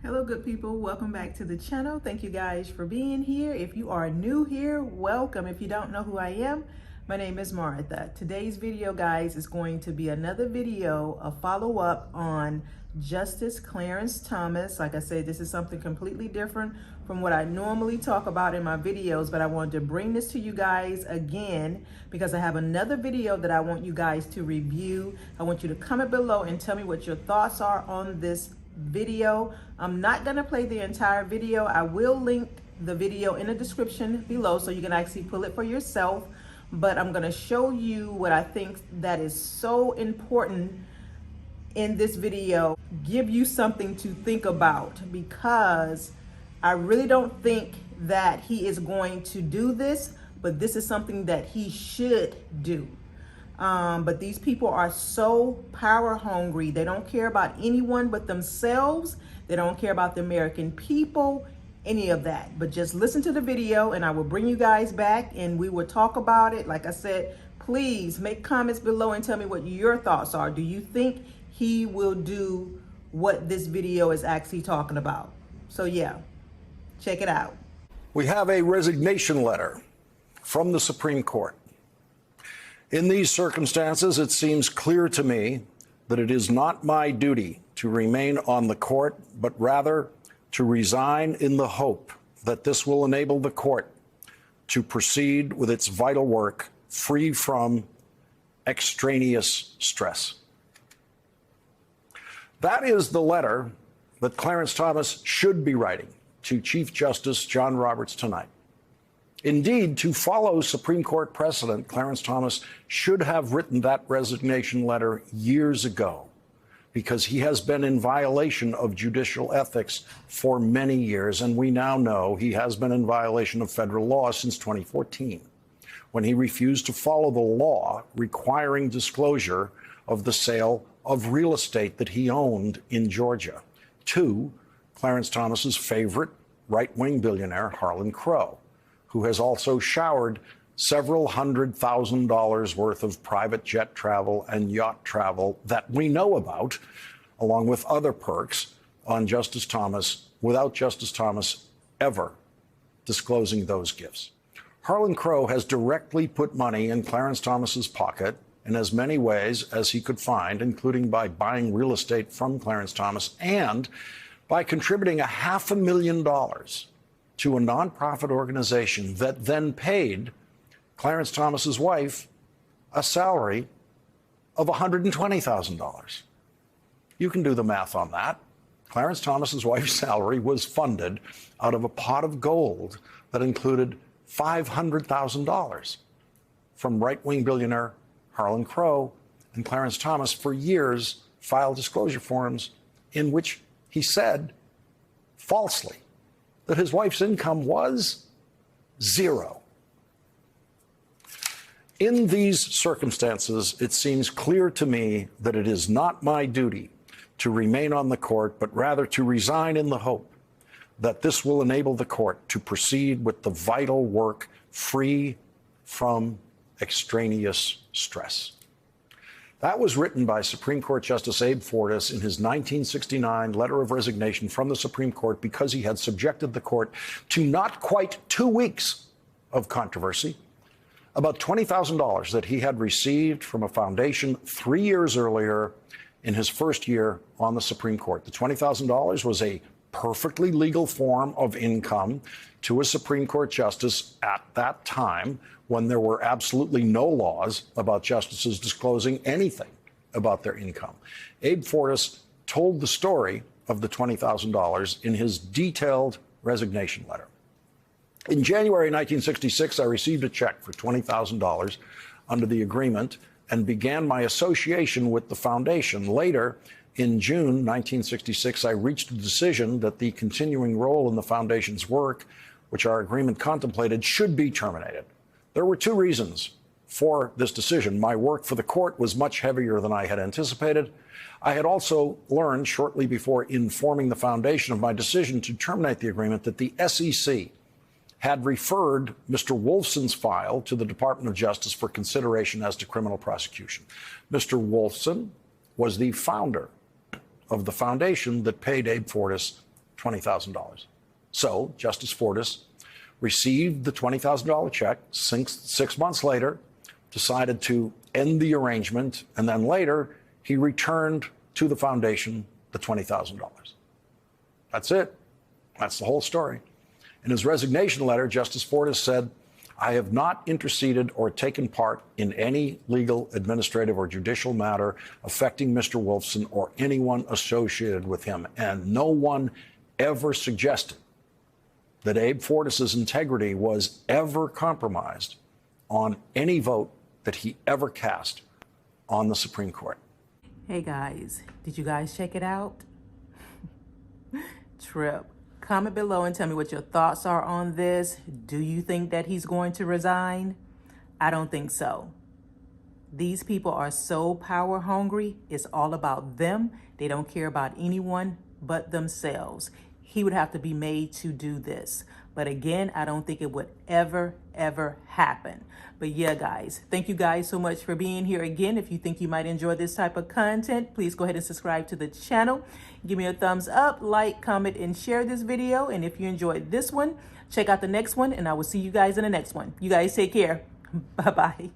Hello, good people. Welcome back to the channel. Thank you guys for being here. If you are new here, welcome. If you don't know who I am, my name is Martha. Today's video, guys, is going to be another video, a follow-up on Justice Clarence Thomas. Like I said, this is something completely different from what I normally talk about in my videos, but I wanted to bring this to you guys again because I have another video that I want you guys to review. I want you to comment below and tell me what your thoughts are on this video. I'm not going to play the entire video. I will link the video in the description below so you can actually pull it for yourself, but I'm going to show you what I think that is so important in this video, give you something to think about, because I really don't think that he is going to do this, but this is something that he should do. But these people are so power hungry. They don't care about anyone but themselves. They don't care about the American people, any of that. But just listen to the video and I will bring you guys back and we will talk about it. Like I said, please make comments below and tell me what your thoughts are. Do you think he will do what this video is actually talking about? So yeah, check it out. We have a resignation letter from the Supreme Court. In these circumstances, it seems clear to me that it is not my duty to remain on the court, but rather to resign in the hope that this will enable the court to proceed with its vital work free from extraneous stress. That is the letter that Clarence Thomas should be writing to Chief Justice John Roberts tonight. Indeed, to follow Supreme Court precedent, Clarence Thomas should have written that resignation letter years ago, because he has been in violation of judicial ethics for many years, and we now know he has been in violation of federal law since 2014, when he refused to follow the law requiring disclosure of the sale of real estate that he owned in Georgia to Clarence Thomas's favorite right-wing billionaire, Harlan Crow, who has also showered several $100,000 worth of private jet travel and yacht travel that we know about, along with other perks, on Justice Thomas, without Justice Thomas ever disclosing those gifts. Harlan Crow has directly put money in Clarence Thomas's pocket in as many ways as he could find, including by buying real estate from Clarence Thomas and by contributing $500,000 to a nonprofit organization that then paid Clarence Thomas's wife a salary of $120,000. You can do the math on that. Clarence Thomas's wife's salary was funded out of a pot of gold that included $500,000 from right-wing billionaire Harlan Crow, and Clarence Thomas for years filed disclosure forms in which he said falsely that his wife's income was zero. In these circumstances, it seems clear to me that it is not my duty to remain on the court, but rather to resign in the hope that this will enable the court to proceed with the vital work free from extraneous stress. That was written by Supreme Court Justice Abe Fortas in his 1969 letter of resignation from the Supreme Court because he had subjected the court to not quite 2 weeks of controversy about $20,000 that he had received from a foundation 3 years earlier in his first year on the Supreme Court. The $20,000 was a perfectly legal form of income to a Supreme Court justice at that time, when there were absolutely no laws about justices disclosing anything about their income. Abe Fortas told the story of the $20,000 in his detailed resignation letter. In January 1966, I received a check for $20,000 under the agreement and began my association with the foundation. Later, in June 1966, I reached a decision that the continuing role in the foundation's work, which our agreement contemplated, should be terminated. There were 2 reasons for this decision. My work for the court was much heavier than I had anticipated. I had also learned shortly before informing the foundation of my decision to terminate the agreement that the SEC had referred Mr. Wolfson's file to the Department of Justice for consideration as to criminal prosecution. Mr. Wolfson was the founder of the foundation that paid Abe Fortas $20,000. So Justice Fortas received the $20,000 check 6 months later, decided to end the arrangement, and then later he returned to the foundation the $20,000. That's it. That's the whole story. In his resignation letter, Justice Fortas said, "I have not interceded or taken part in any legal, administrative, or judicial matter affecting Mr. Wolfson or anyone associated with him, and no one ever suggested that Abe Fortas's integrity was ever compromised on any vote that he ever cast on the Supreme Court." Hey guys, did you guys check it out? Trip. Comment below and tell me what your thoughts are on this. Do you think that he's going to resign? I don't think so. These people are so power hungry. It's all about them. They don't care about anyone but themselves. He would have to be made to do this. But again, I don't think it would ever happen. But yeah, guys, thank you guys so much for being here again. If you think you might enjoy this type of content, please go ahead and subscribe to the channel. Give me a thumbs up, like, comment, and share this video. And if you enjoyed this one, check out the next one, and I will see you guys in the next one. You guys take care. Bye-bye.